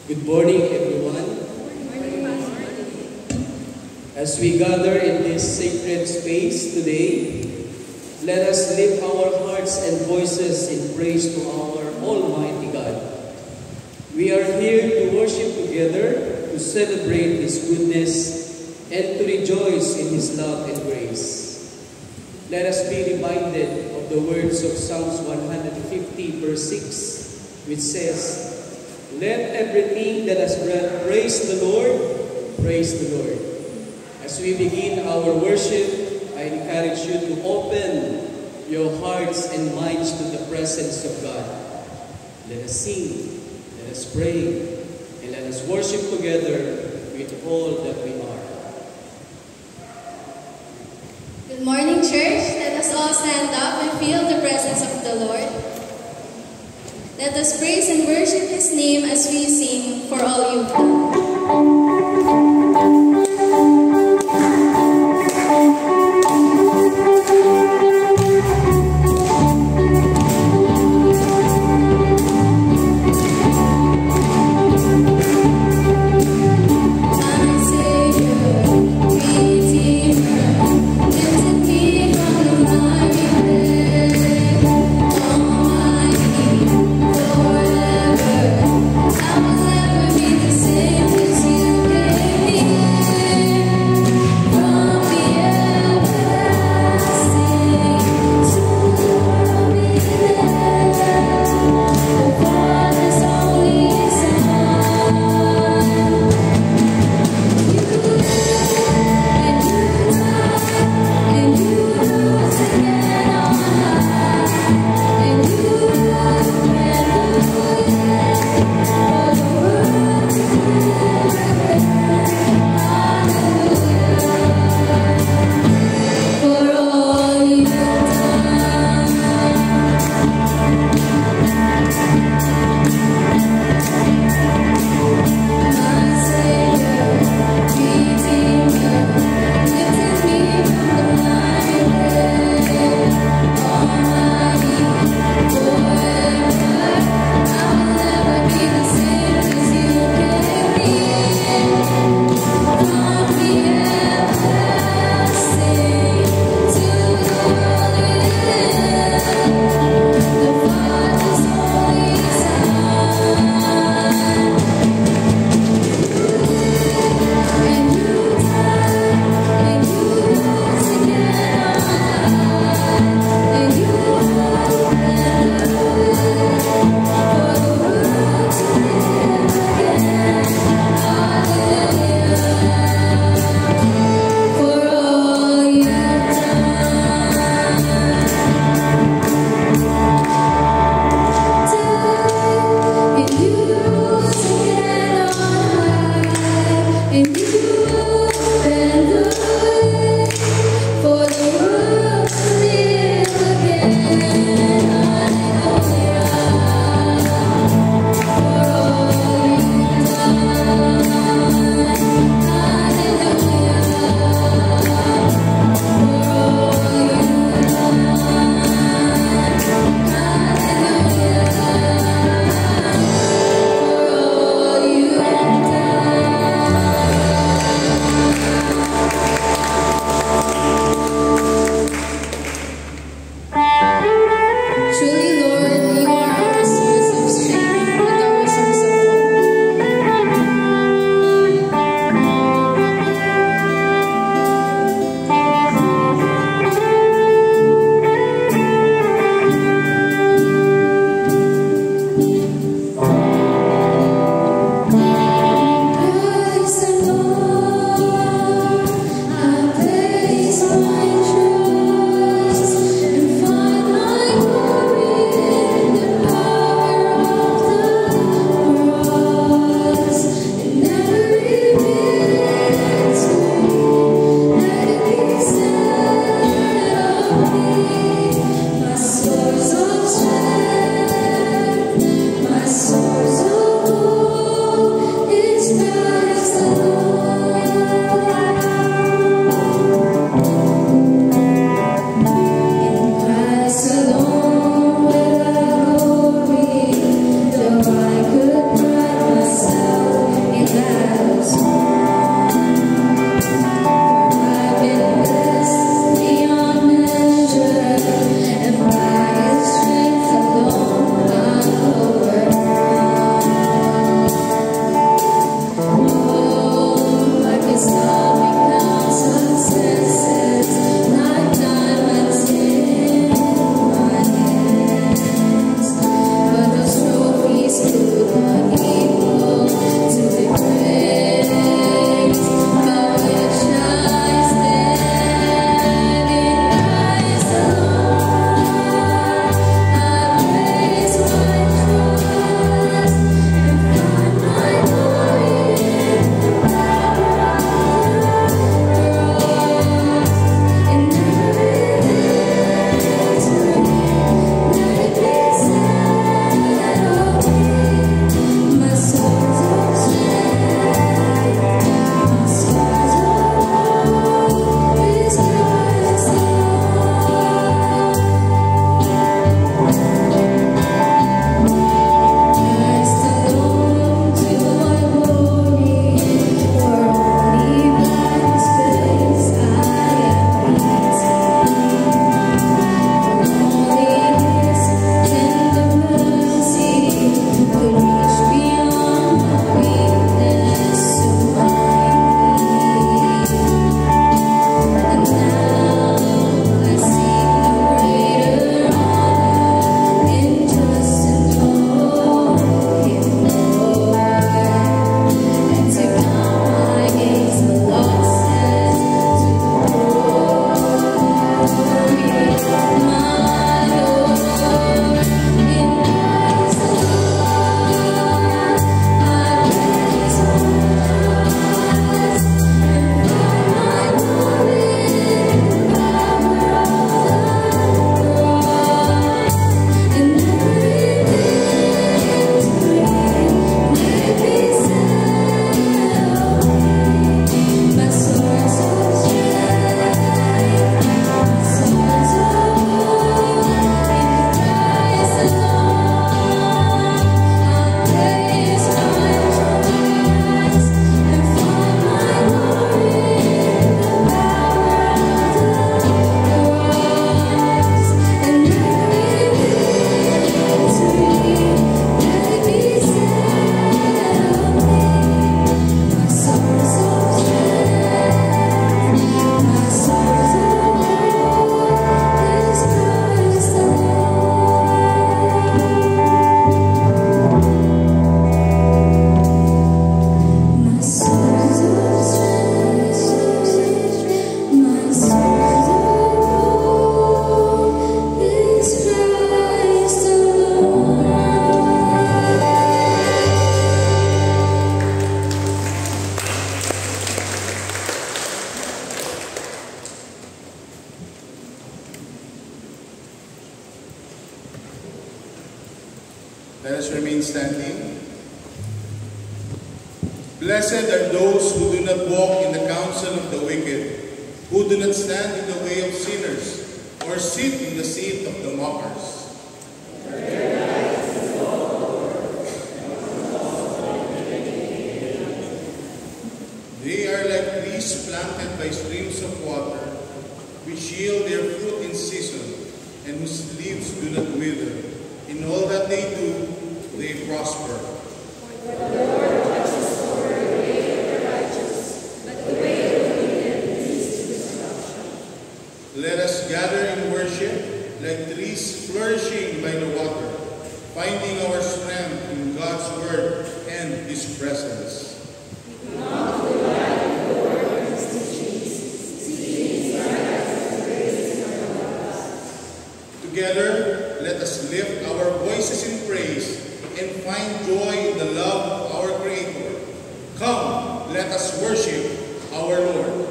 Good morning, everyone. As we gather in this sacred space today, let us lift our hearts and voices in praise to our Almighty God. We are here to worship together, to celebrate His goodness, and to rejoice in His love and grace. Let us be reminded of the words of Psalms 150, verse 6, which says, "Let everything that has breath praise the Lord, praise the Lord." As we begin our worship, I encourage you to open your hearts and minds to the presence of God. Let us sing, let us pray, and let us worship together with all that we are. Good morning, church. Let us all stand up and feel the presence of the Lord. Let us praise and worship His name as we sing, "For All You've Done." Same Let us remain standing. Blessed are those who do not walk in the counsel of the wicked, who do not stand in the way of sinners, or sit in the seat of the mockers. They are like trees planted by streams of water, which yield their fruit in season, and whose leaves do not wither. In all that they do, they prosper. Let us gather in worship like trees flourishing by the water, finding our strength in God's word and His presence. Together, let us lift our voices in praise and find joy in the love of our Creator. Come, let us worship our Lord.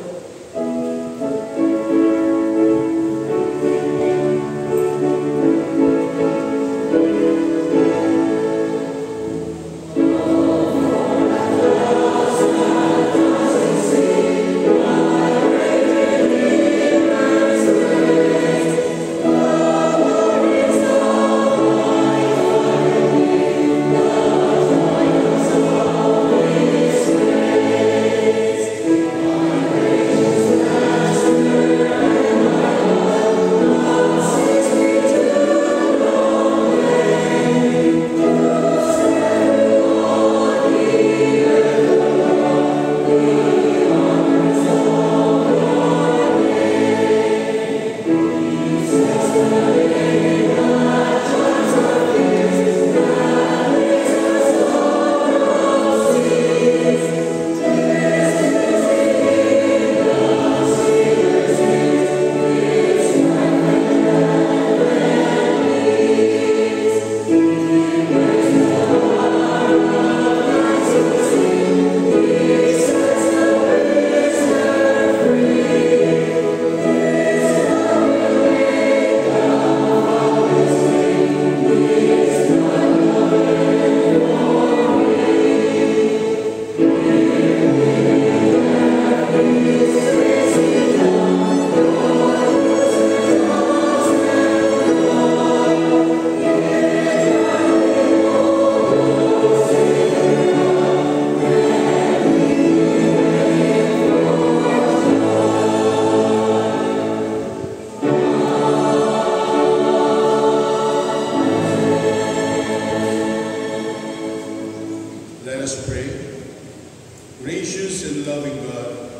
Gracious and loving God,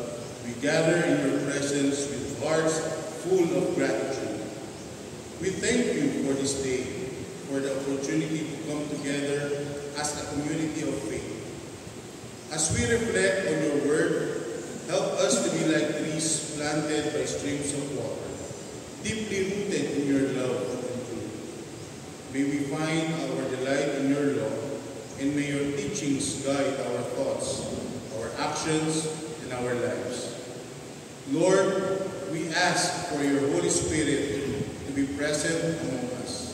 we gather in your presence with hearts full of gratitude. We thank you for this day, for the opportunity to come together as a community of faith. As we reflect on your word, help us to be like trees planted by streams of water, deeply rooted in your love and truth. May we find our delight in your law, and may your teachings guide our thoughts, our actions, and our lives. Lord, we ask for your Holy Spirit to be present among us,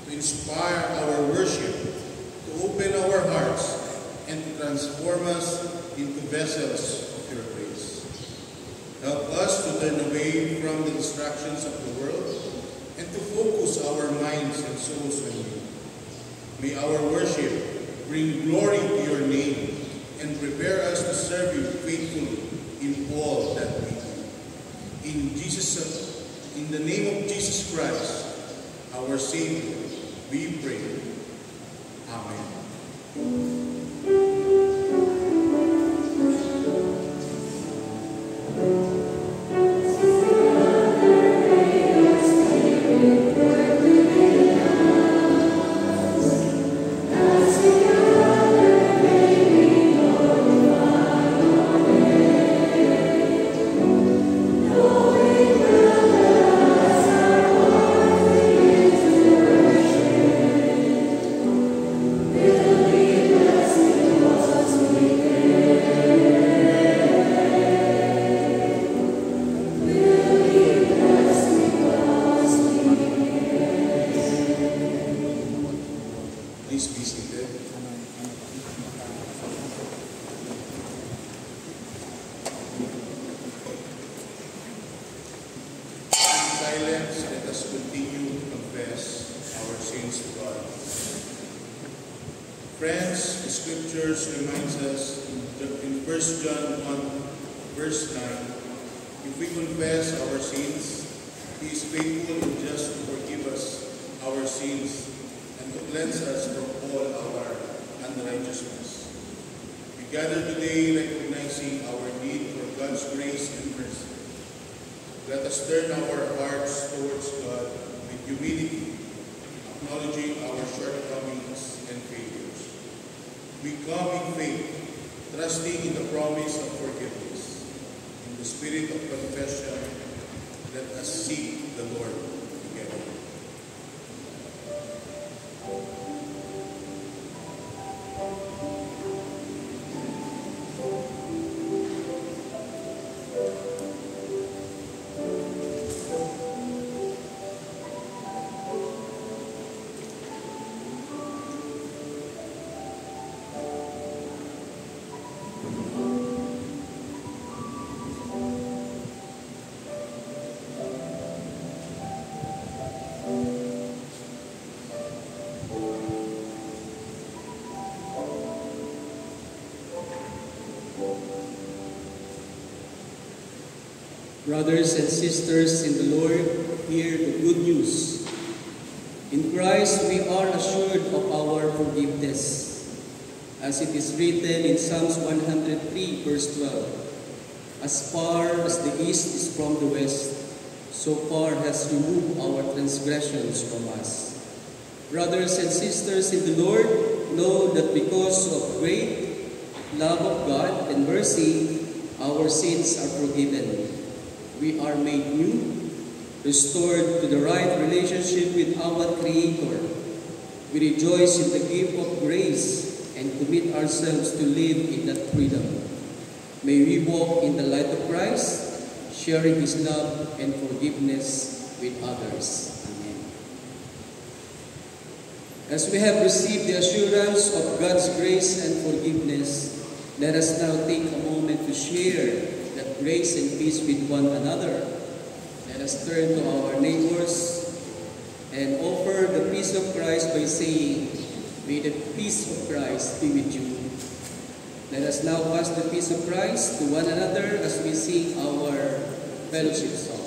to inspire our worship, to open our hearts, and to transform us into vessels of your grace. Help us to turn away from the distractions of the world and to focus our minds and souls on you. May our worship bring glory to your name and prepare us to serve you faithfully in all that we do. In the name of Jesus Christ, our Savior, we pray. Amen. Will be blessed. Friends, the scriptures reminds us in 1 John 1, verse 9, if we confess our sins, He is faithful and just to forgive us our sins and to cleanse us from all our unrighteousness. We gather today recognizing our need for God's grace and mercy. Let us turn our hearts towards God with humility, acknowledging our shortcomings and failures. We come in faith, trusting in the promise of forgiveness. In the spirit of confession, let us seek the Lord together. Brothers and sisters in the Lord, hear the good news. In Christ we are assured of our forgiveness. As it is written in Psalms 103, verse 12, as far as the east is from the west, so far has removed our transgressions from us. Brothers and sisters in the Lord, know that because of great love of God and mercy, our sins are forgiven. We are made new, restored to the right relationship with our Creator. We rejoice in the gift of grace and commit ourselves to live in that freedom. May we walk in the light of Christ, sharing His love and forgiveness with others. Amen. As we have received the assurance of God's grace and forgiveness, let us now take a moment to share that grace and peace with one another. Let us turn to our neighbors and offer the peace of Christ by saying, may the peace of Christ be with you. Let us now pass the peace of Christ to one another as we sing our fellowship song.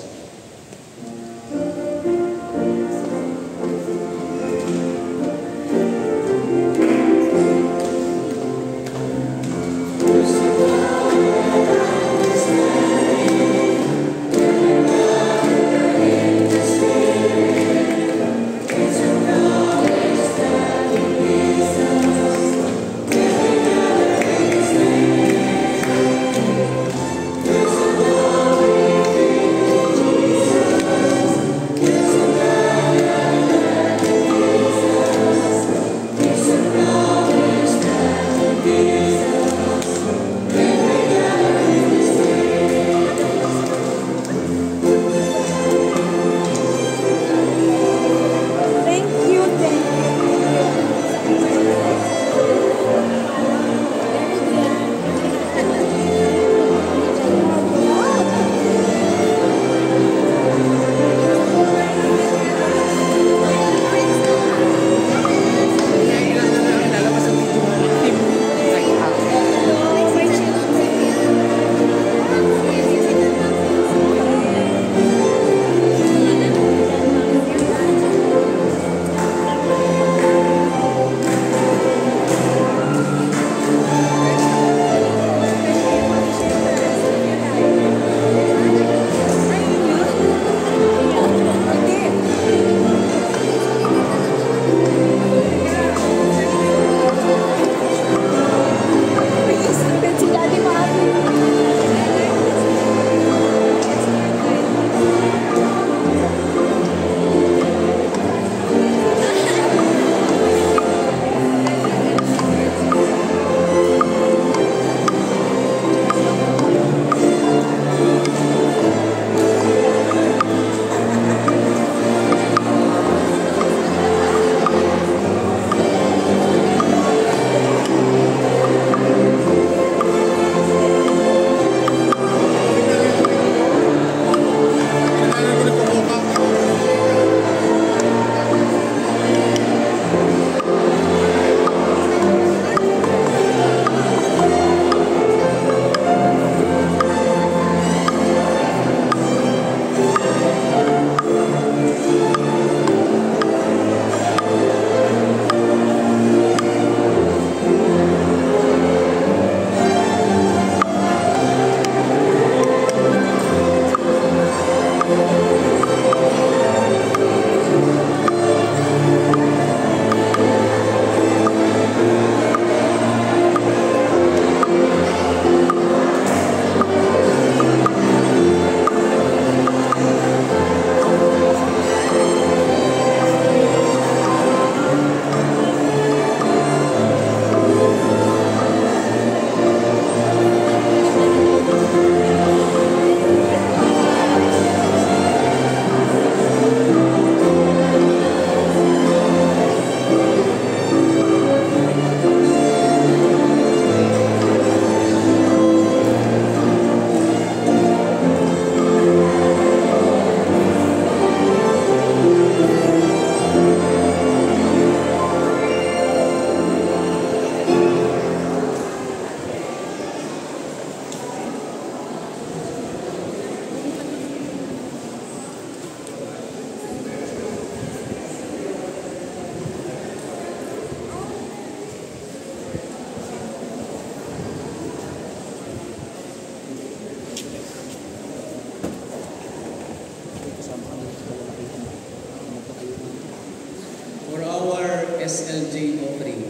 SLJ offering.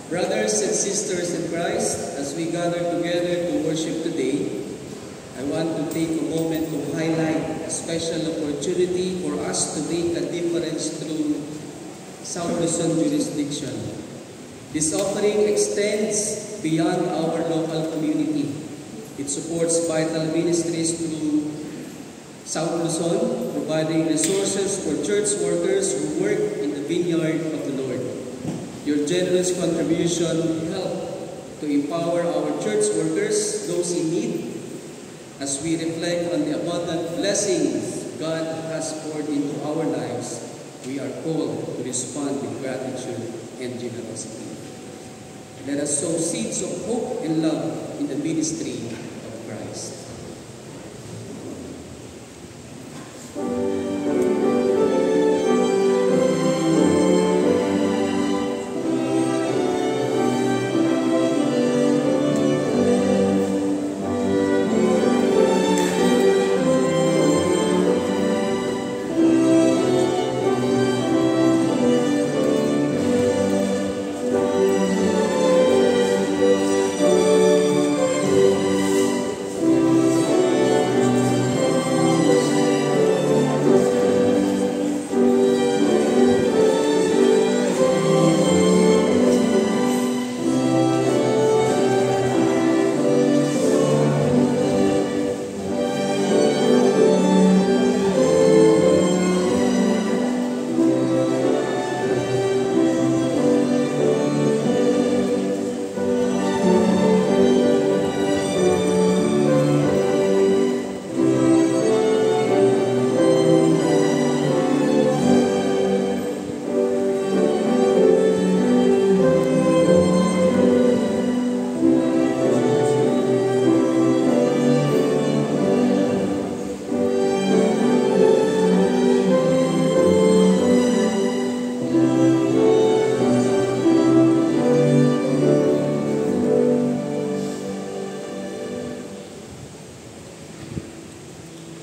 Brothers and sisters in Christ, as we gather together to worship today, I want to take a moment to highlight a special opportunity for us to make a difference through South Luzon jurisdiction. This offering extends beyond our local community. It supports vital ministries through South Luzon, providing resources for church workers who work in the vineyard of the Lord. Your generous contribution helps to empower our church workers, those in need, as we reflect on the abundant blessings God has poured into our lives. We are called to respond with gratitude and generosity. Let us sow seeds of hope and love in the ministry of Christ.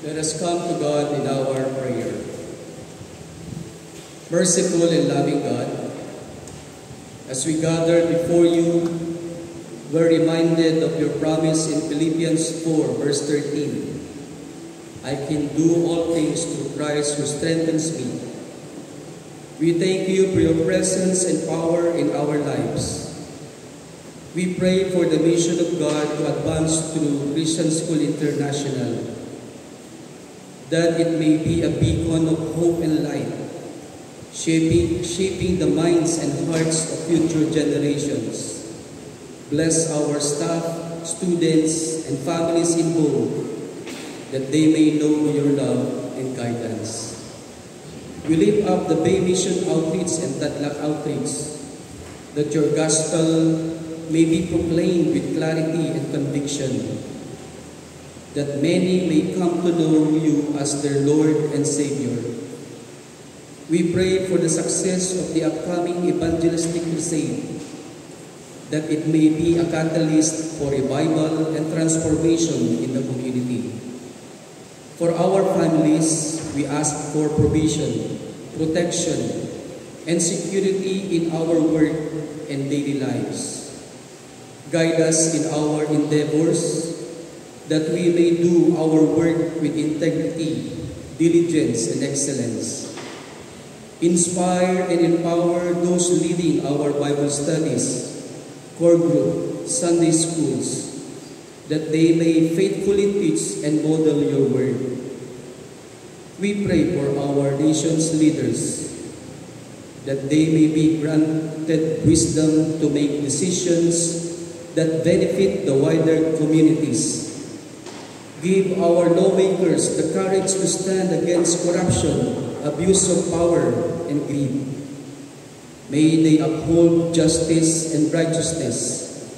Let us come to God in our prayer. Merciful and loving God, as we gather before you, we're reminded of your promise in Philippians 4, verse 13. I can do all things through Christ who strengthens me. We thank you for your presence and power in our lives. We pray for the mission of God to advance through Christian School International, that it may be a beacon of hope and light, shaping the minds and hearts of future generations. Bless our staff, students, and families involved, that they may know your love and guidance. We lift up the Bay Mission Outreach and Tadlac Outreach, that your gospel may be proclaimed with clarity and conviction, that many may come to know you as their Lord and Savior. We pray for the success of the upcoming evangelistic crusade, that it may be a catalyst for revival and transformation in the community. For our families, we ask for provision, protection, and security in our work and daily lives. Guide us in our endeavors, that we may do our work with integrity, diligence, and excellence. Inspire and empower those leading our Bible studies, core group, Sunday schools, that they may faithfully teach and model your word. We pray for our nation's leaders, that they may be granted wisdom to make decisions that benefit the wider communities. Give our lawmakers the courage to stand against corruption, abuse of power, and greed. May they uphold justice and righteousness,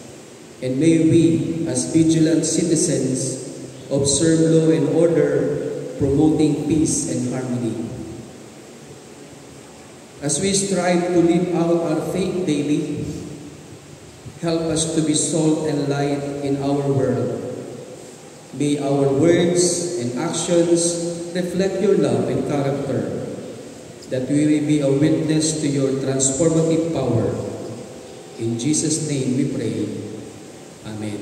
and may we, as vigilant citizens, observe law and order, promoting peace and harmony. As we strive to live out our faith daily, help us to be salt and light in our world. May our words and actions reflect your love and character. that we will be a witness to your transformative power. In Jesus' name we pray. Amen.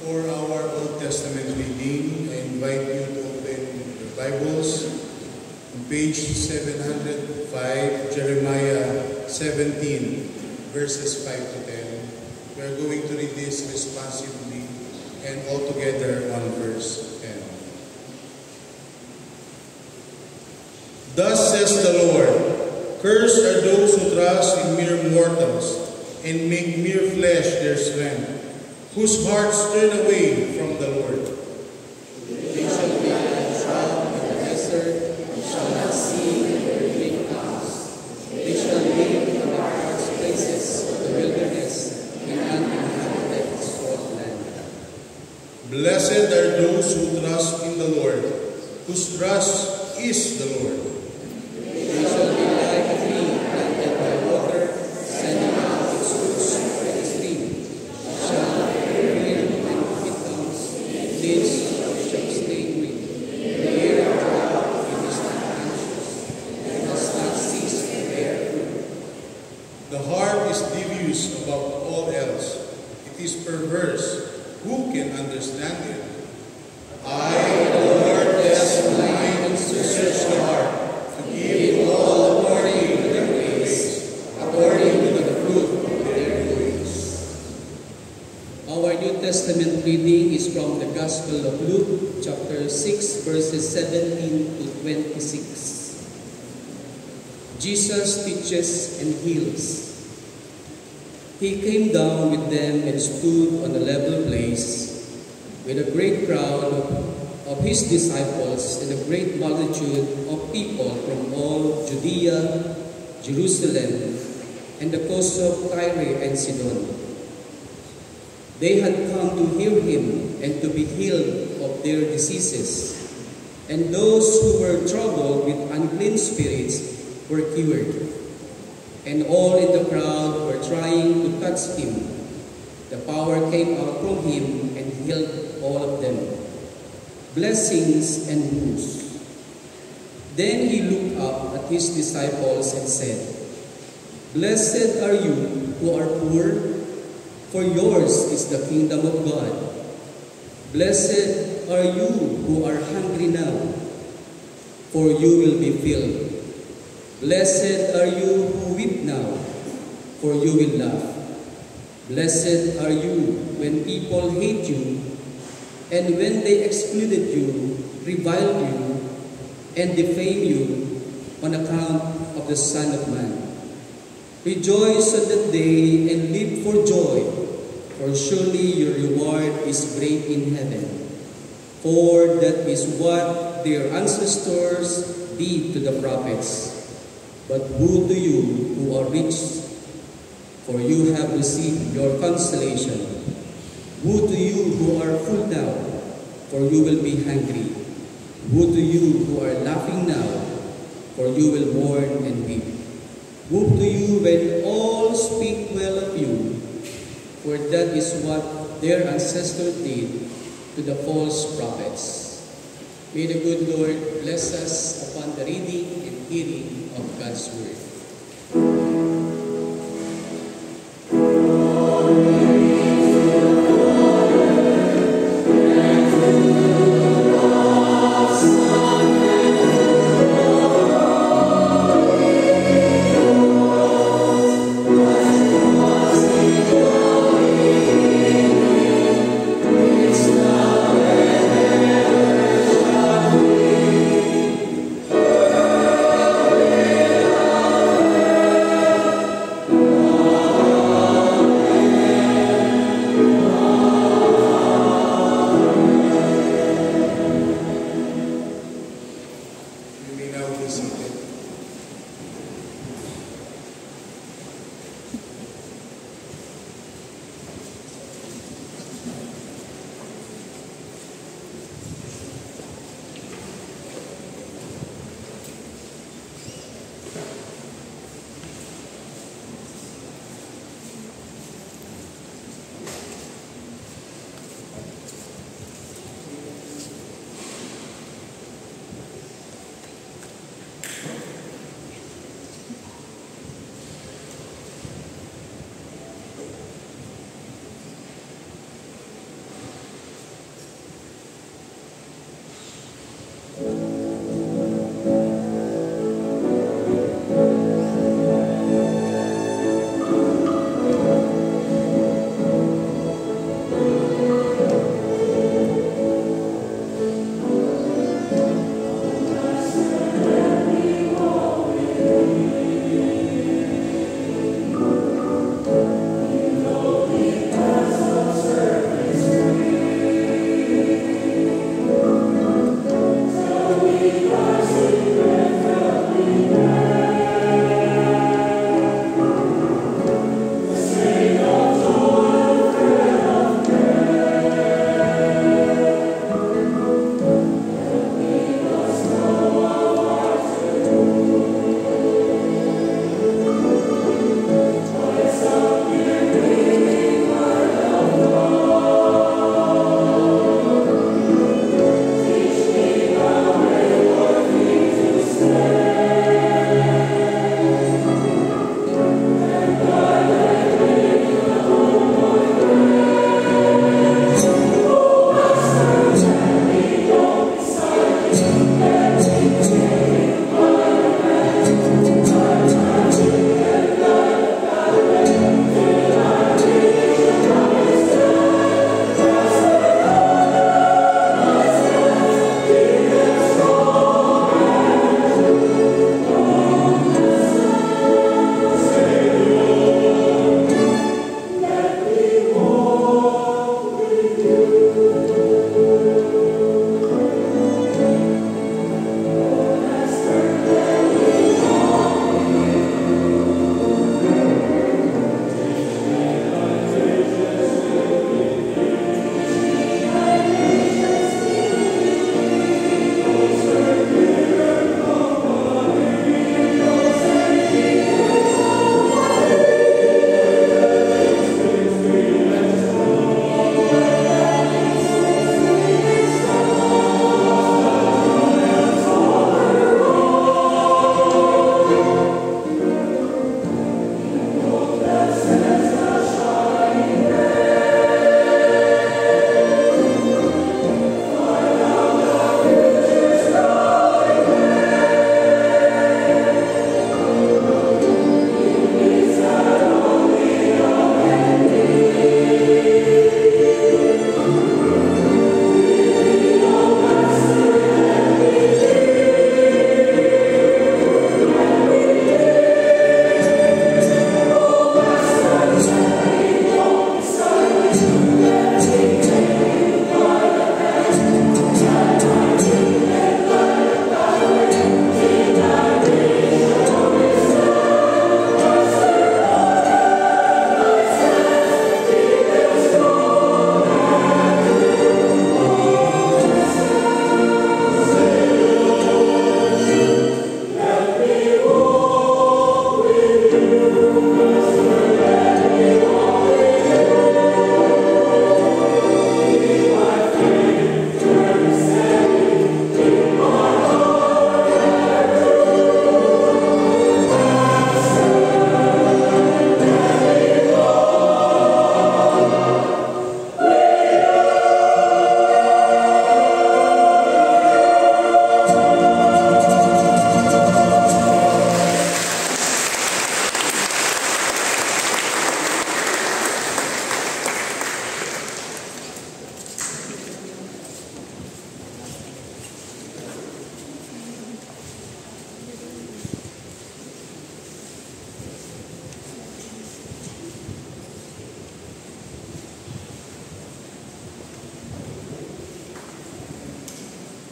For our Old Testament reading, I invite you to open your Bibles on page 705, Jeremiah 17, verses 5 to 10. We are going to read this responsively and all together on verse 10. Thus says the Lord, cursed are those who trust in mere mortals and make mere flesh their strength, whose hearts turn away from the Lord. They shall be like a child in the desert, and shall not see their great paths. They shall live in the parched places of the wilderness, in uninhabited salt land. Blessed are those who trust in the Lord, whose trust is the Lord. They shall be like a tree planted by water, sending out its roots by the stream. It shall not fear when it comes, leaves shall stay green. The year of drought, it is not anxious, it does not cease to bear fruit. The heart is devious above all else. It is perverse. Who can understand it? I, the Lord, test the mind and search the heart, to give all according to their ways, according to the fruit of their doings. Our New Testament reading is from the Gospel of Luke, chapter 6, verses 17 to 26. Jesus teaches and heals. He came down with them and stood on a level place with a great crowd of his disciples and a great multitude of people from all Judea, Jerusalem, and the coast of Tyre and Sidon. They had come to hear him and to be healed of their diseases, and those who were troubled with unclean spirits were cured. And all in the crowd were trying to touch him. The power came out from him and healed all of them. Blessings and wounds. Then he looked up at his disciples and said, Blessed are you who are poor, for yours is the kingdom of God. Blessed are you who are hungry now, for you will be filled. Blessed are you who weep now, for you will laugh. Blessed are you when people hate you, and when they excluded you, reviled you, and defame you on account of the Son of Man. Rejoice on that day and leap for joy, for surely your reward is great in heaven. For that is what their ancestors did to the prophets. But woe to you who are rich, for you have received your consolation. Woe to you who are full now, for you will be hungry. Woe to you who are laughing now, for you will mourn and weep. Woe to you when all speak well of you, for that is what their ancestors did to the false prophets. May the good Lord bless us upon the reading and hearing of God's word.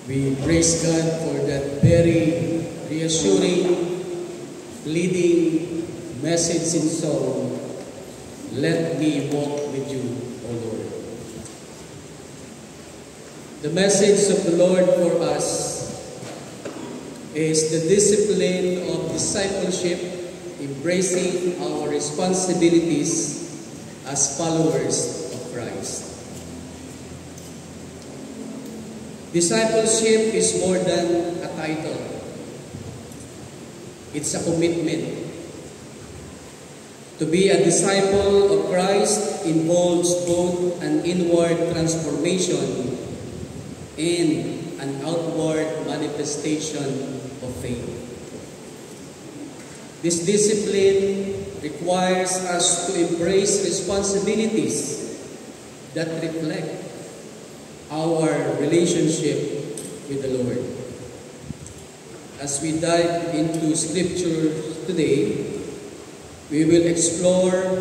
We praise God for that very reassuring, leading message in song, "Let me walk with you, O Lord." The message of the Lord for us is the discipline of discipleship, embracing our responsibilities as followers of Christ. Discipleship is more than a title. It's a commitment. To be a disciple of Christ involves both an inward transformation and an outward manifestation of faith. This discipline requires us to embrace responsibilities that reflect our relationship with the Lord. As we dive into Scripture today, we will explore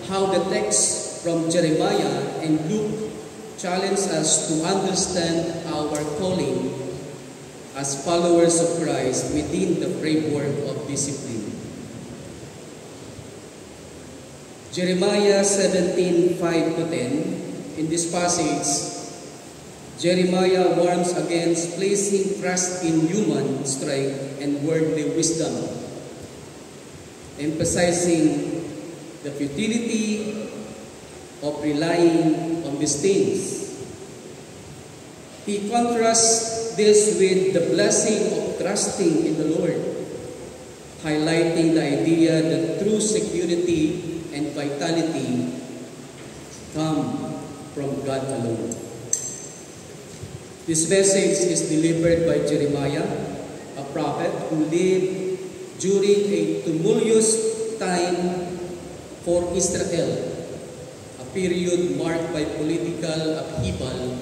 how the texts from Jeremiah and Luke challenge us to understand our calling as followers of Christ within the framework of discipline. Jeremiah 17:5-10. In this passage, Jeremiah warns against placing trust in human strength and worldly wisdom, emphasizing the futility of relying on these things. He contrasts this with the blessing of trusting in the Lord, highlighting the idea that true security and vitality come from God alone. This message is delivered by Jeremiah, a prophet who lived during a tumultuous time for Israel, a period marked by political upheaval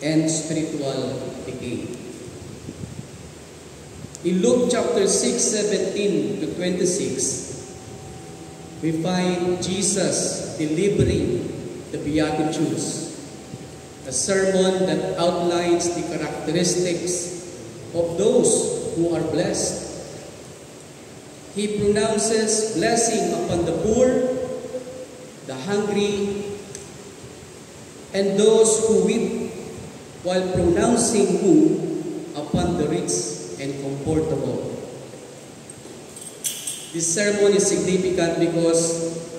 and spiritual decay. In Luke chapter 6:17-26, we find Jesus delivering the Beatitudes, a sermon that outlines the characteristics of those who are blessed. He pronounces blessing upon the poor, the hungry, and those who weep, while pronouncing woe upon the rich and comfortable. This sermon is significant because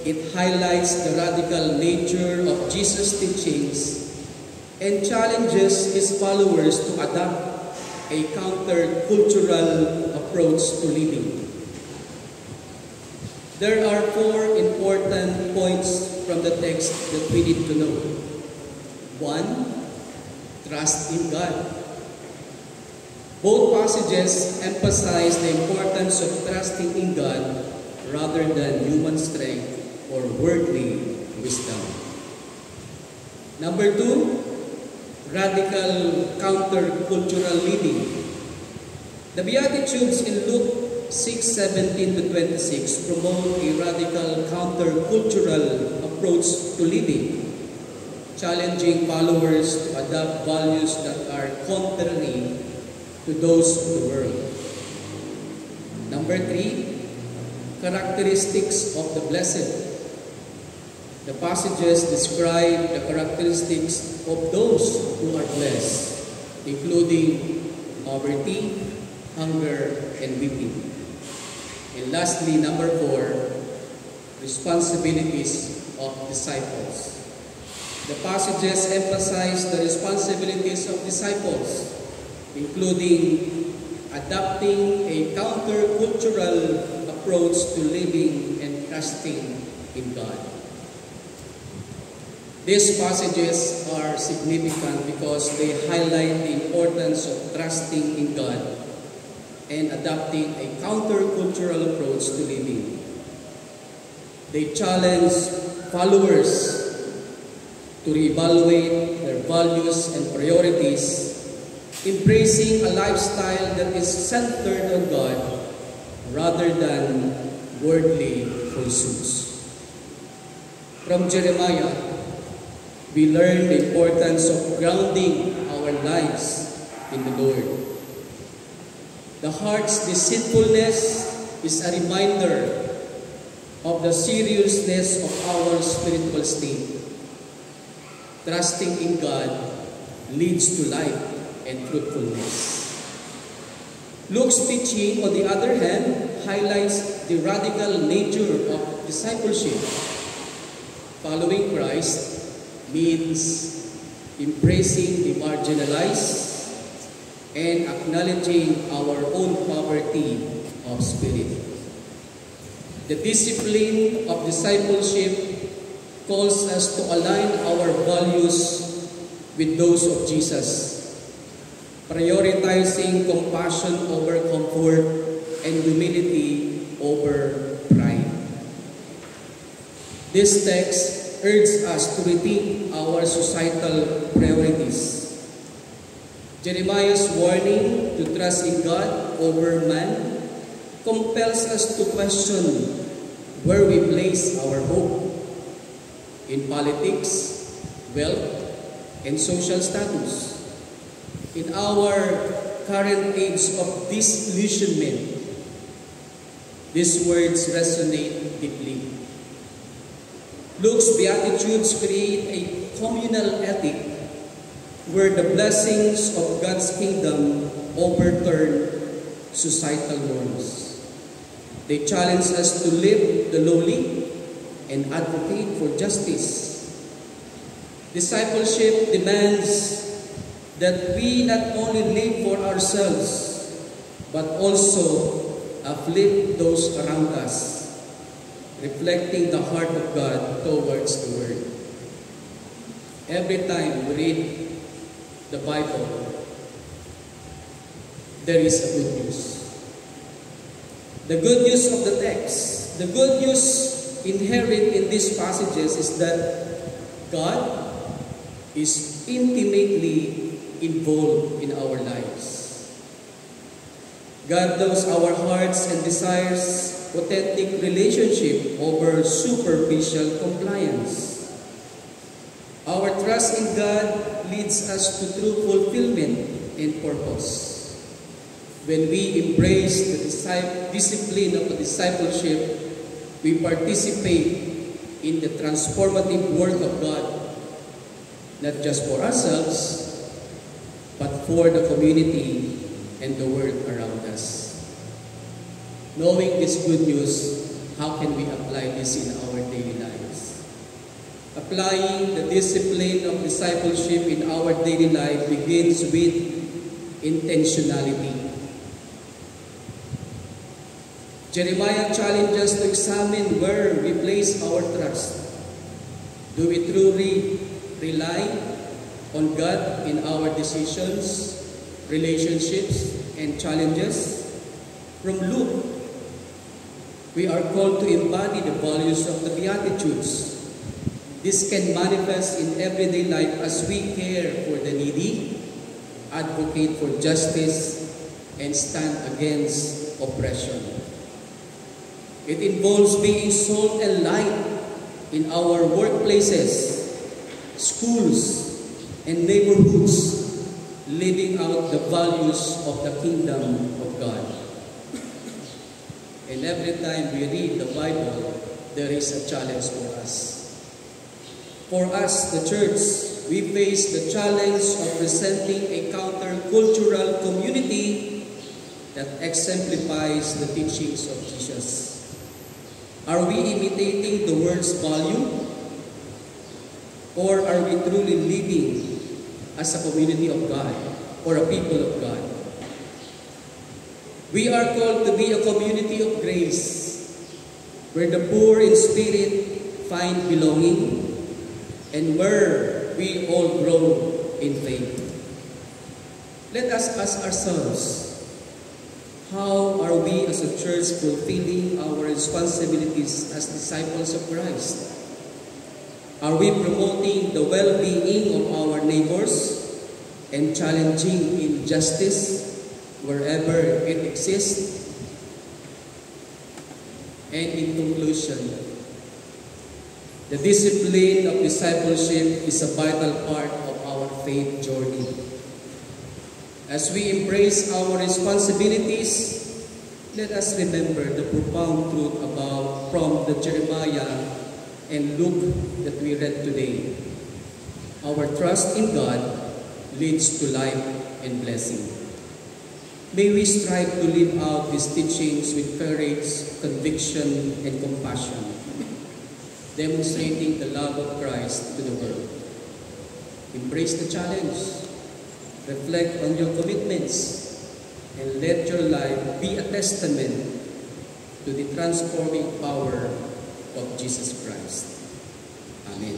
it highlights the radical nature of Jesus' teachings and challenges his followers to adopt a counter-cultural approach to living. There are 4 important points from the text that we need to know. 1, trust in God. Both passages emphasize the importance of trusting in God rather than human strength or worldly wisdom. Number 2, radical counter-cultural living. The Beatitudes in Luke 6:17-26 promote a radical counter-cultural approach to living, challenging followers to adopt values that are contrary to those of the world. Number 3, characteristics of the blessed. The passages describe the characteristics of those who are blessed, including poverty, hunger, and weeping. And lastly, number 4, responsibilities of disciples. The passages emphasize the responsibilities of disciples, including adopting a counter-cultural approach to living and trusting in God. These passages are significant because they highlight the importance of trusting in God and adopting a counter-cultural approach to living. They challenge followers to reevaluate their values and priorities, embracing a lifestyle that is centered on God rather than worldly pursuits. From Jeremiah, we learn the importance of grounding our lives in the Lord. The heart's deceitfulness is a reminder of the seriousness of our spiritual state. Trusting in God leads to life and fruitfulness. Luke's teaching, on the other hand, highlights the radical nature of discipleship. Following Christ means embracing the marginalized and acknowledging our own poverty of spirit. The discipline of discipleship calls us to align our values with those of Jesus, prioritizing compassion over comfort and humility over pride. This text urges us to rethink our societal priorities. Jeremiah's warning to trust in God over man compels us to question where we place our hope: in politics, wealth, and social status. In our current age of disillusionment, these words resonate deeply. Luke's Beatitudes create a communal ethic where the blessings of God's kingdom overturn societal norms. They challenge us to live the lowly and advocate for justice. Discipleship demands that we not only live for ourselves, but also uplift those around us, reflecting the heart of God towards the world. Every time we read the Bible, there is a good news. The good news of the text, the good news inherent in these passages is that God is intimately involved in our lives. God knows our hearts and desires authentic relationship over superficial compliance. Our trust in God leads us to true fulfillment and purpose. When we embrace the discipline of the discipleship, we participate in the transformative work of God, not just for ourselves, but for the community and the world around us. Knowing this good news, how can we apply this in our daily lives? Applying the discipline of discipleship in our daily life begins with intentionality. Jeremiah challenges us to examine where we place our trust. Do we truly rely on God in our decisions, relationships, and challenges? From Luke, we are called to embody the values of the Beatitudes. This can manifest in everyday life as we care for the needy, advocate for justice, and stand against oppression. It involves being salt and light in our workplaces, schools, and neighborhoods, living out the values of the kingdom of God. And every time we read the Bible, there is a challenge for us. For us, the church, we face the challenge of presenting a counter-cultural community that exemplifies the teachings of Jesus. Are we imitating the world's value? Or are we truly living as a community of God or a people of God? We are called to be a community of grace, where the poor in spirit find belonging, and where we all grow in faith. Let us ask ourselves, how are we as a church fulfilling our responsibilities as disciples of Christ? Are we promoting the well-being of our neighbors and challenging injustice wherever it exists? And in conclusion, the discipline of discipleship is a vital part of our faith journey. As we embrace our responsibilities, let us remember the profound truth from the Jeremiah and Luke that we read today. Our trust in God leads to life and blessing. May we strive to live out these teachings with courage, conviction, and compassion, demonstrating the love of Christ to the world. Embrace the challenge. Reflect on your commitments and let your life be a testament to the transforming power of Jesus Christ. Amen.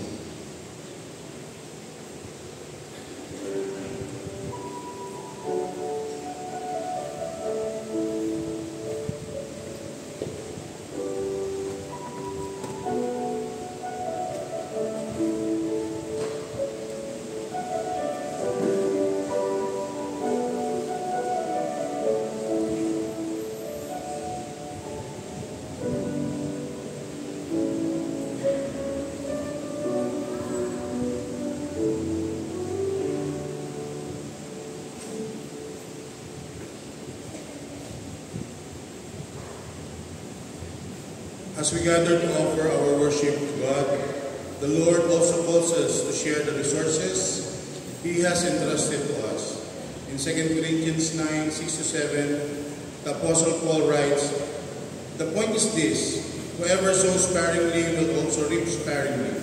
As we gather to offer our worship to God, the Lord also calls us to share the resources He has entrusted to us. In 2 Corinthians 9, 6-7, the Apostle Paul writes, "The point is this, whoever sows sparingly will also reap sparingly,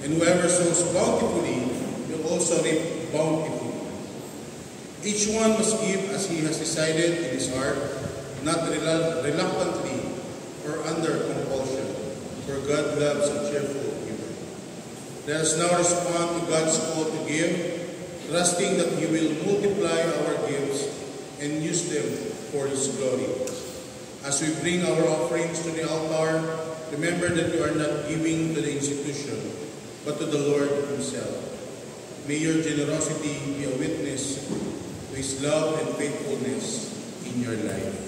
and whoever sows bountifully will also reap bountifully. Each one must give as he has decided in his heart, not reluctantly or under compulsion, for God loves a cheerful giver." Let us now respond to God's call to give, trusting that He will multiply our gifts and use them for His glory. As we bring our offerings to the altar, remember that you are not giving to the institution, but to the Lord Himself. May your generosity be a witness to His love and faithfulness in your life.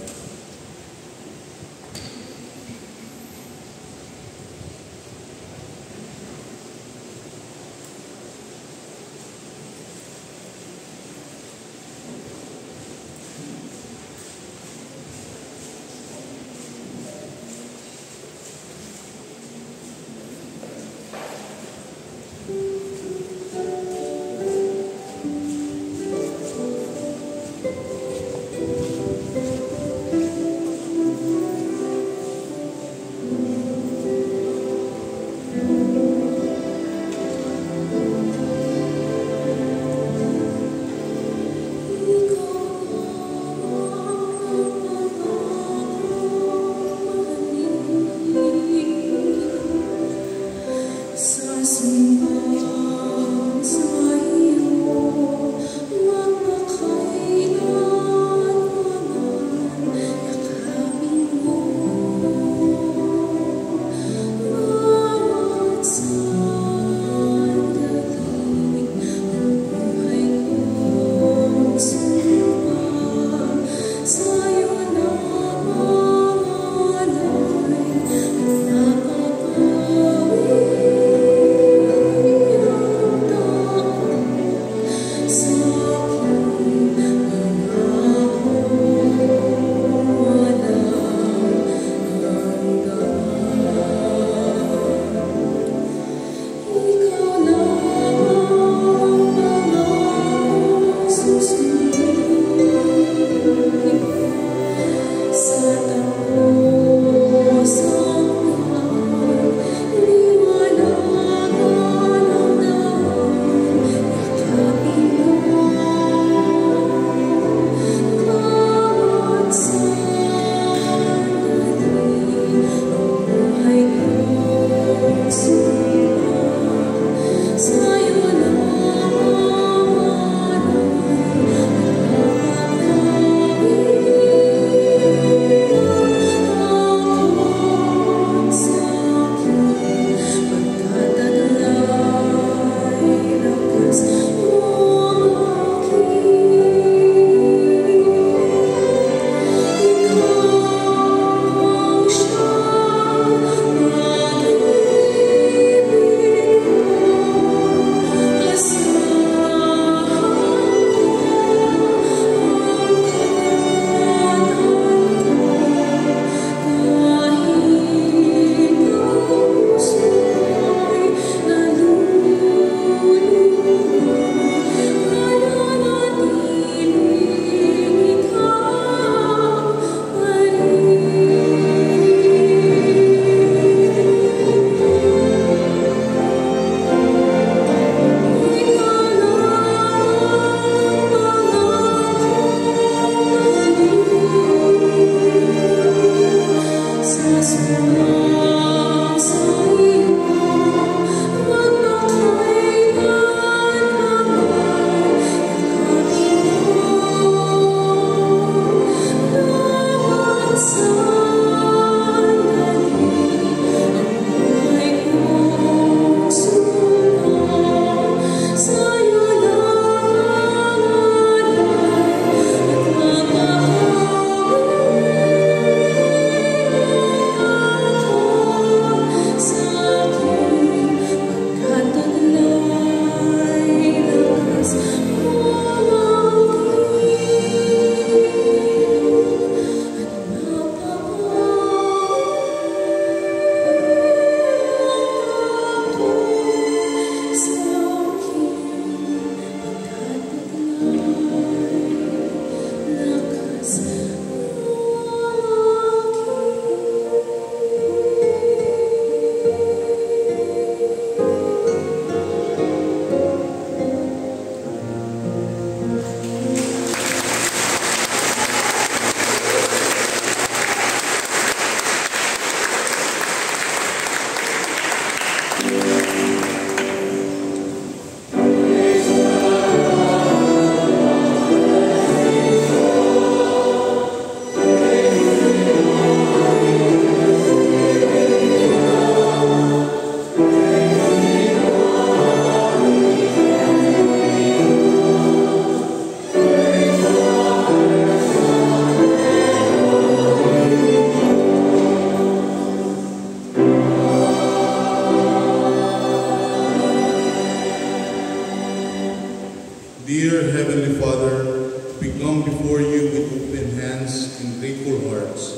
Dear Heavenly Father, we come before you with open hands and grateful hearts.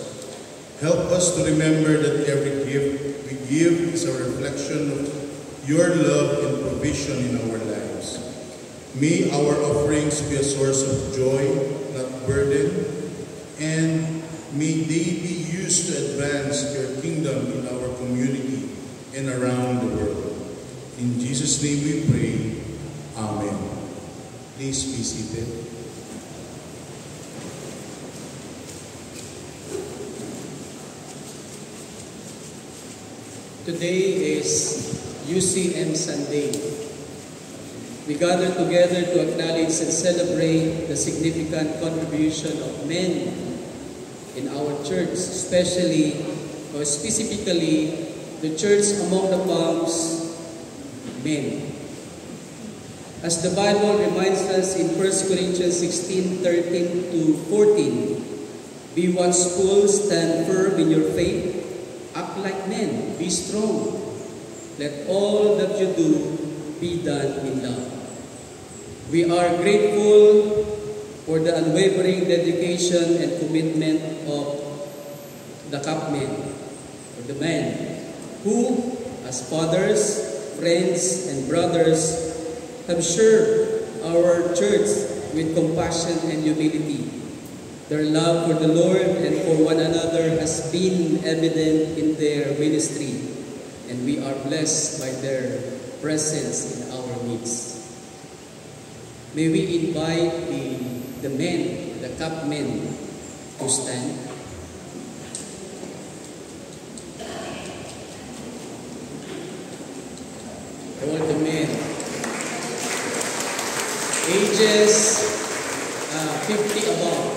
Help us to remember that every gift we give is a reflection of your love and provision in our lives. May our offerings be a source of joy, not burden, and may they be used to advance your kingdom in our community and around the world. In Jesus' name we pray. Amen. Please be seated. Today is UCM Sunday. We gather together to acknowledge and celebrate the significant contribution of men in our church, especially or specifically the church among the palms, men. As the Bible reminds us in 1 Corinthians 16:13 to 14, be watchful, stand firm in your faith, act like men, be strong. Let all that you do be done in love. We are grateful for the unwavering dedication and commitment of the Kapmen, or the men, who, as fathers, friends, and brothers, have served our church with compassion and humility. Their love for the Lord and for one another has been evident in their ministry, and we are blessed by their presence in our midst. May we invite the men, the Kapmen, to stand. All the men, ages 50 above.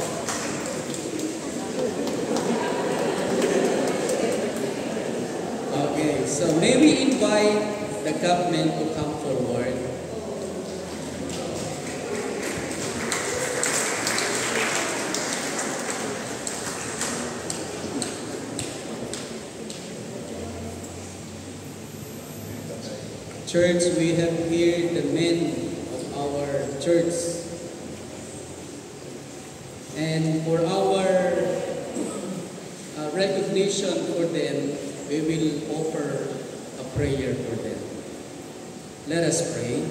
Okay, so may we invite the Kapmen to come forward. Church, we have here the men of our church. And for our recognition for them, we will offer a prayer for them. Let us pray.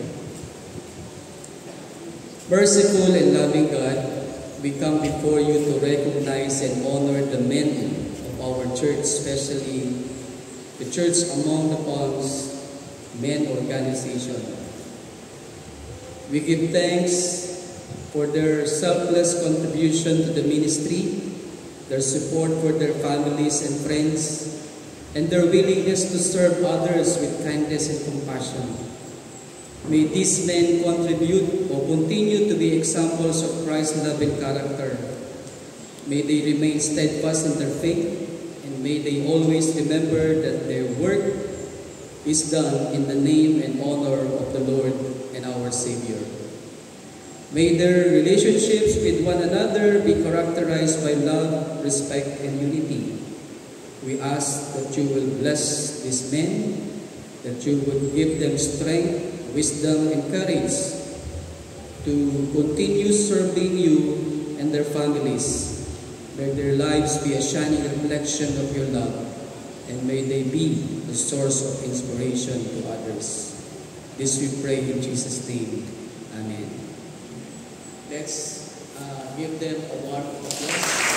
Merciful and loving God, we come before you to recognize and honor the men of our church, especially the Church Among the Palms Men Organization. We give thanks for their selfless contribution to the ministry, their support for their families and friends, and their willingness to serve others with kindness and compassion. May these men contribute or continue to be examples of Christ's love and character. May they remain steadfast in their faith, and may they always remember that their work is done in the name and honor of the Lord and our Savior. May their relationships with one another be characterized by love, respect, and unity. We ask that you will bless these men, that you would give them strength, wisdom, and courage to continue serving you and their families. May their lives be a shining reflection of your love, and may they be the source of inspiration to others. This we pray in Jesus' name. Amen. Let's give them a warm applause.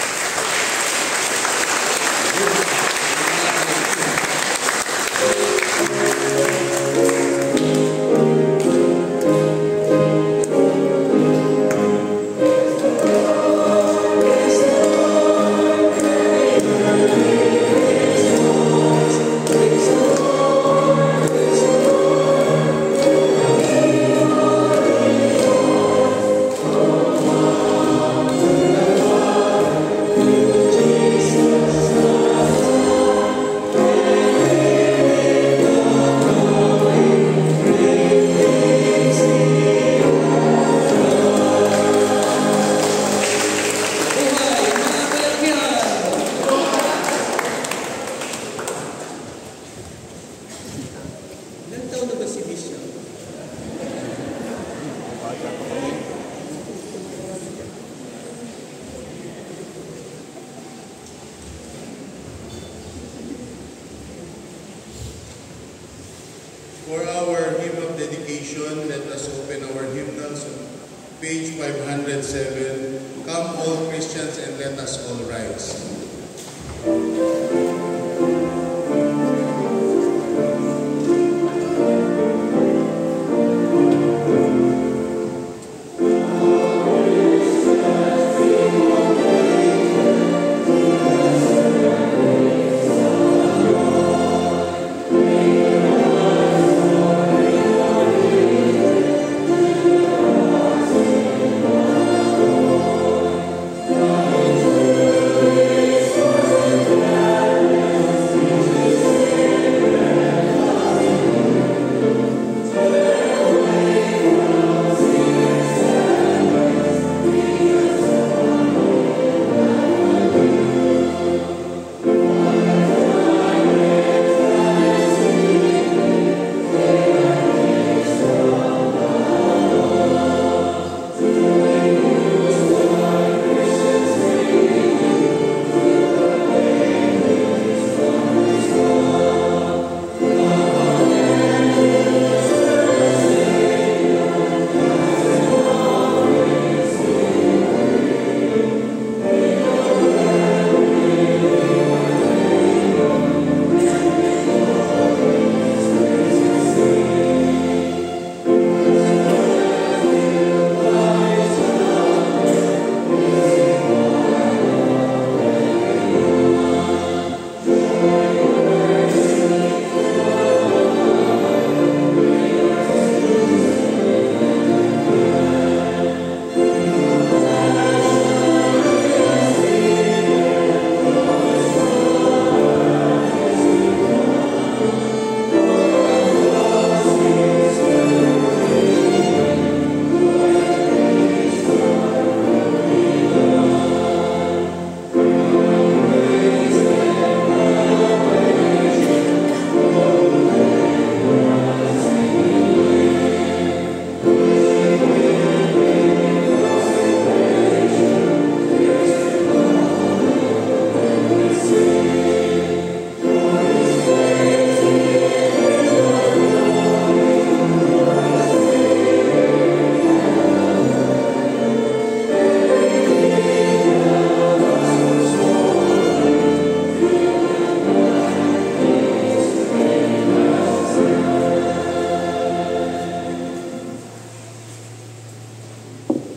For our hymn of dedication, let us open our hymnals on page 507. Come all Christians and let us all rise.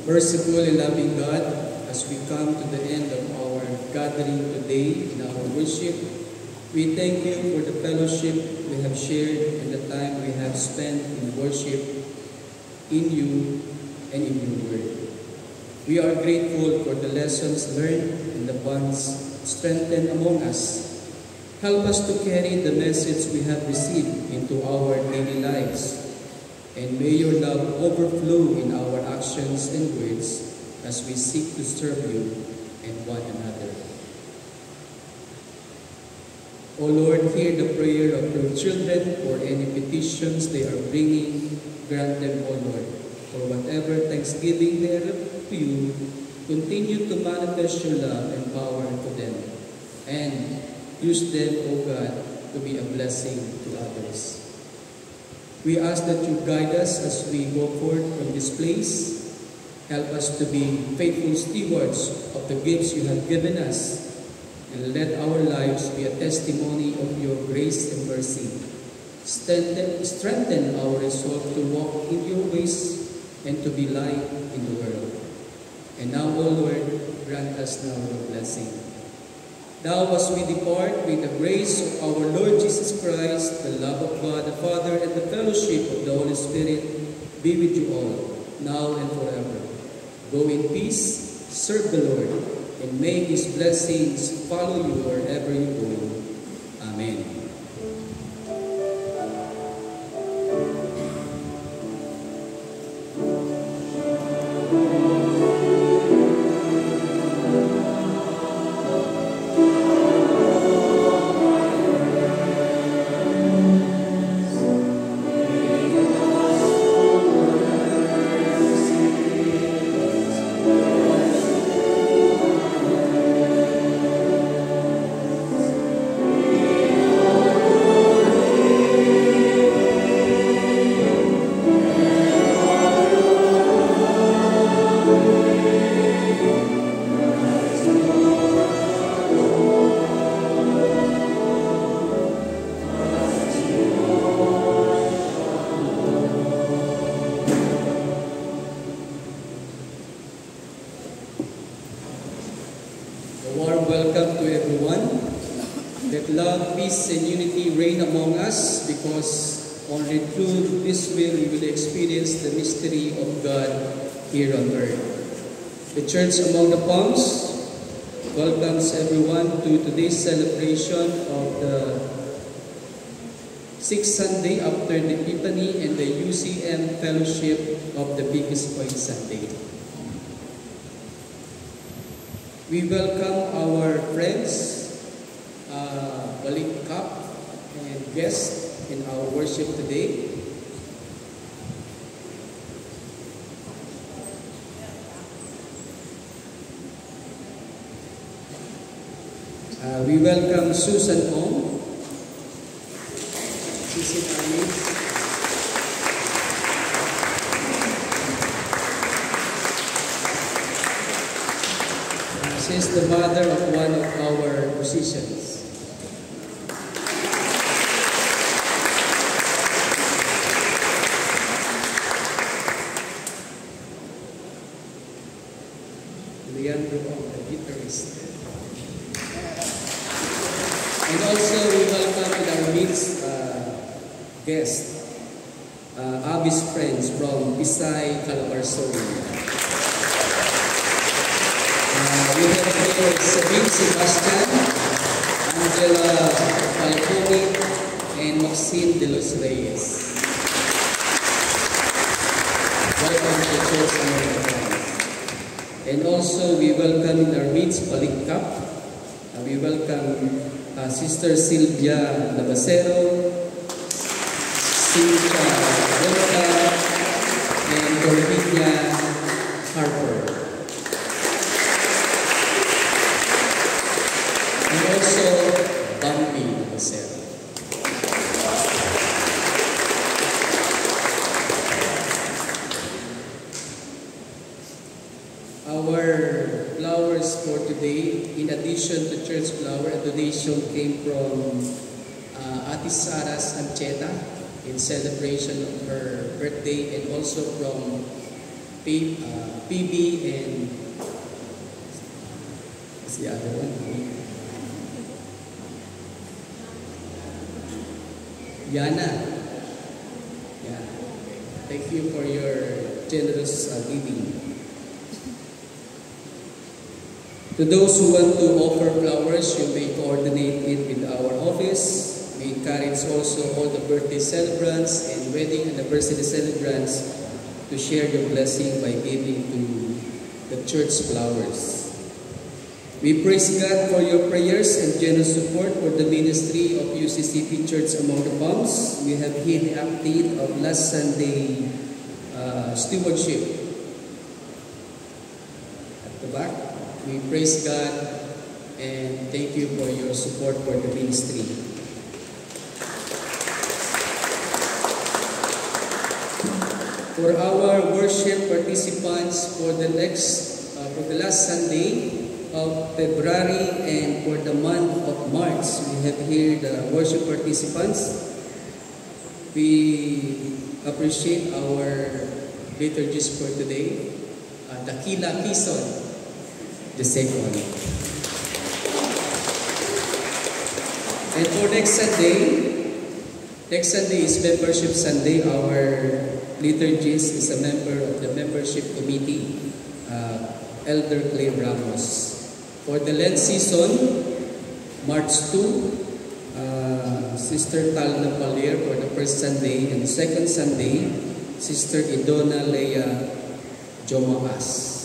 Merciful and loving God, as we come to the end of our gathering today in our worship, we thank you for the fellowship we have shared and the time we have spent in worship in you and in your word. We are grateful for the lessons learned and the bonds strengthened among us. Help us to carry the message we have received into our daily lives. And may your love overflow in our actions and words as we seek to serve you and one another. O Lord, hear the prayer of your children for any petitions they are bringing. Grant them, O Lord, for whatever thanksgiving they are to you, continue to manifest your love and power to them. And use them, O God, to be a blessing to others. We ask that you guide us as we go forth from this place. Help us to be faithful stewards of the gifts you have given us, and let our lives be a testimony of your grace and mercy. Strengthen our resolve to walk in your ways and to be light in the world. And now, O Lord, grant us now your blessing. Now, as we depart, may the grace of our Lord Jesus Christ, the love of God the Father, and the fellowship of the Holy Spirit be with you all, now and forever. Go in peace, serve the Lord, and may His blessings follow you wherever you go. Amen. us, because only through this will we will experience the mystery of God here on earth. The Church Among the Palms welcomes everyone to today's celebration of the 6th Sunday after the Epiphany and the UCM Fellowship of the Biggest Point Sunday. We welcome our friends, Balik Cup, and guests in our worship today. We welcome Susan Ong, Sisi Amis, she is the mother of one of our musicians. Leandro Ong, the guitarist. And also we welcome in our midst guest, Abby's friends from Bisay, Calabarzon. We have here Sabine Sebastian, Angela Falcone, and Maxine De Los Reyes. Welcome to the Church Among the Palms. And also we welcome in our midst Balik Cup. We welcome Sister Sylvia Labasero, Cynthia Roca, and Corvinia Harper. And also Bambi Labasero. Our flowers for today, in addition to church flower, a donation came from Ate Sara Sancheta in celebration of her birthday, and also from PB and what's the other one? Yana. Yeah. Thank you for your generous giving. To those who want to offer flowers, you may coordinate it with our office. We encourage also all the birthday celebrants and wedding anniversary celebrants to share your blessing by giving to the church flowers. We praise God for your prayers and generous support for the ministry of UCCP Church Among the Palms. We have here the update of last Sunday stewardship. At the back. We praise God and thank you for your support for the ministry. For our worship participants for the last Sunday of February and for the month of March, we have here the worship participants. We appreciate our liturgies for today. Dakila Quezon, the second. And for next Sunday is Membership Sunday. Our liturgist is a member of the membership committee, Elder Clay Ramos. For the Lent season, March 2, Sister Talna Palier for the first Sunday, and the second Sunday, Sister Idona Leia Jomaas.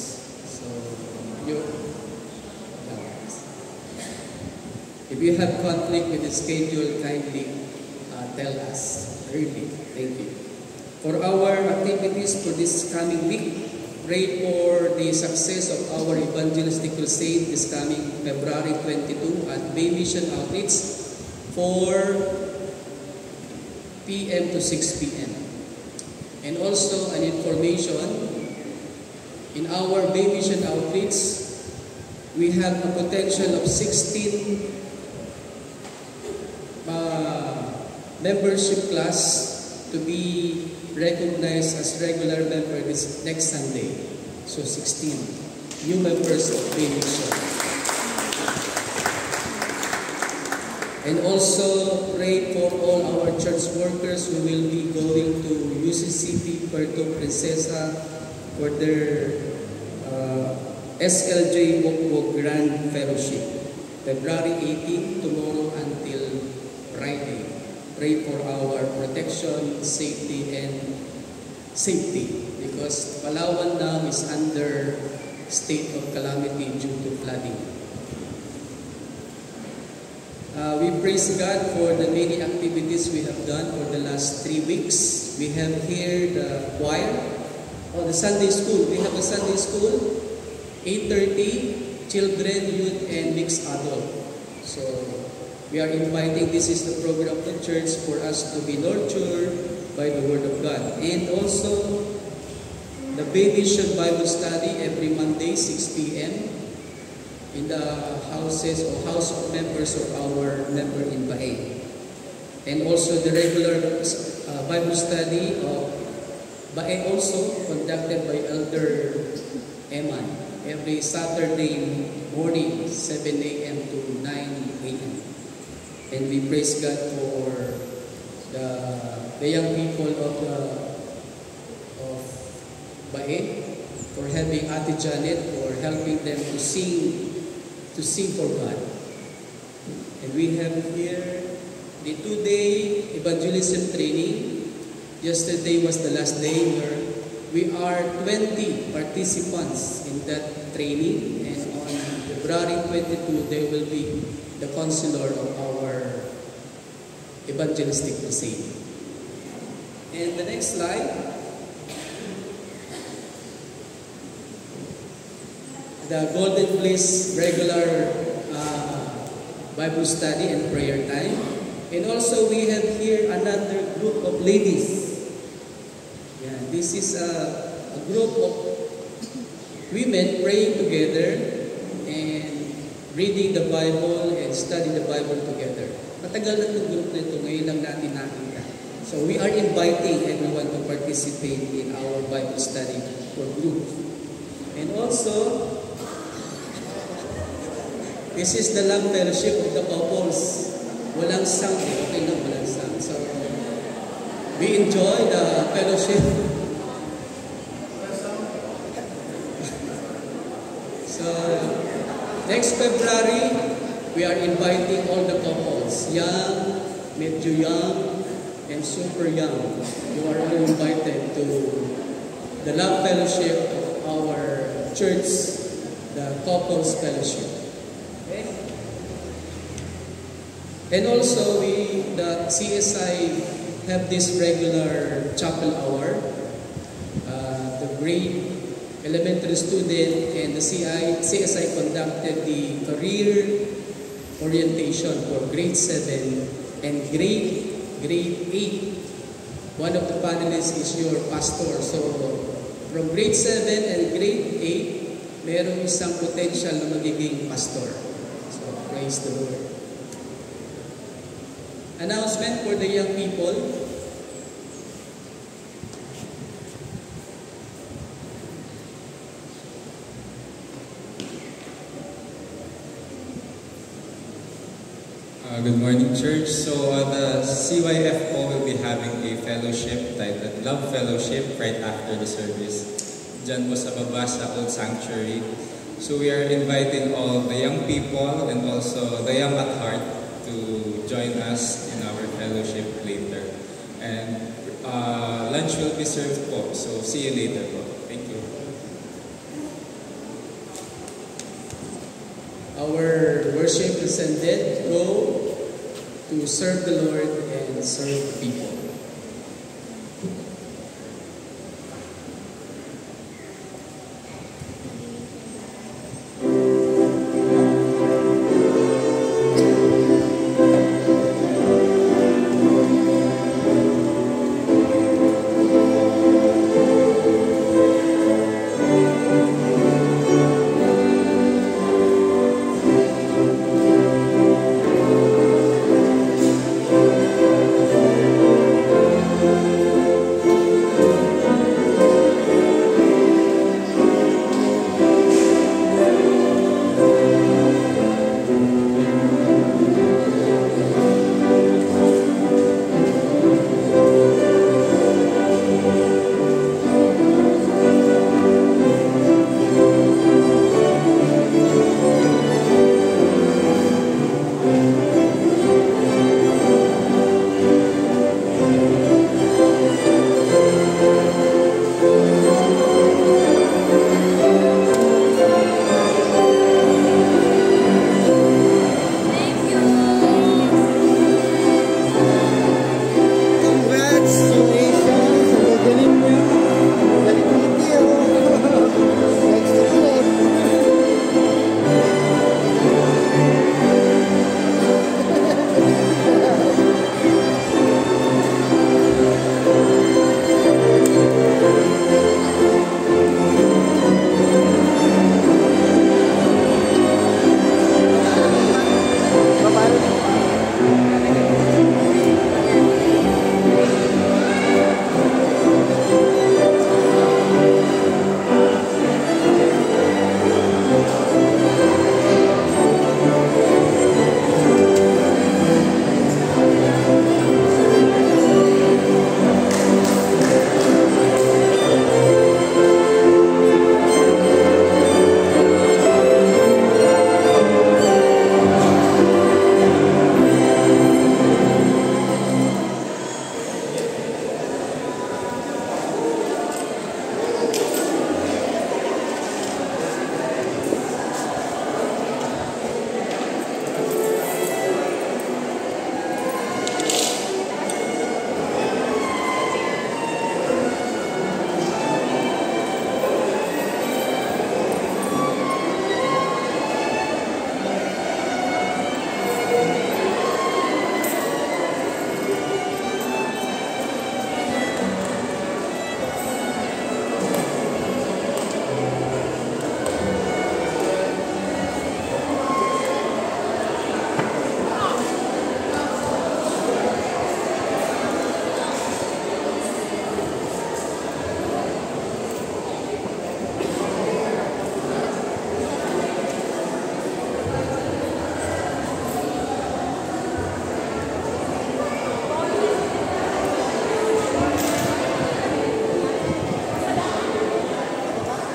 If you have conflict with the schedule, kindly tell us early. Thank you. For our activities for this coming week, pray for the success of our evangelistic crusade this coming February 22 at Bay Mission Outreach, 4 p.m. to 6 p.m. And also an information, in our Bay Mission Outreach, we have a potential of 16 membership class to be recognized as regular member this next Sunday. So 16 new members of Bay Mission. And also pray for all our church workers who will be going to UCCP Puerto Princesa for their SLJ Wokwo Grand Fellowship, February 18, tomorrow until Friday. Pray for our protection, safety, because Palawan now is under state of calamity due to flooding. We praise God for the many activities we have done for the last 3 weeks. We have here the choir, the Sunday school. We have a Sunday school, 8:30, children, youth, and mixed adult. So we are inviting, this is the program of the church for us to be nurtured by the Word of God. And also, the Baby Vision Bible Study every Monday, 6 p.m. in the houses or house of members of our member in Bae. And also the regular Bible study of Bae also conducted by Elder Eman every Saturday morning, 7 a.m. to 9 a.m. And we praise God for the young people of Bae, for having Ate Janet, for helping them to sing for God. And we have here the 2-day evangelism training. Yesterday was the last day where we are 20 participants in that training, and on February 22 there will be the counselor of our evangelistic crusade. And the next slide, the Golden Place regular Bible study and prayer time. And also we have here another group of ladies. Yeah, this is a group of women praying together and reading the Bible and studying the Bible together. Matagal na itong group na ito, ngayon lang natin nakita. So we are inviting everyone to participate in our Bible study for group. And also, this is the love fellowship of the couples. Walang sound, okay na, walang sound. So, we enjoy the fellowship. So, next February, we are inviting all the couples, young, medyo young, and super young. You are all invited to the love fellowship of our church, the couples fellowship. And also, the CSI have this regular chapel hour. The grade elementary student and the CSI conducted the career orientation for grade 7 and grade 8. One of the panelists is your pastor. So, from grade 7 and grade 8, merong isang potential na magiging pastor. So, praise the Lord. Announcement for the young people. Good morning, church. So the CYFO will be having a fellowship titled Love Fellowship right after the service. Diyan po sa baba sa Old Sanctuary. So we are inviting all the young people and also the young at heart to join us in our fellowship later. And lunch will be served po. So see you later po. Thank you. Our worship is ended. Go to serve the Lord and serve the people.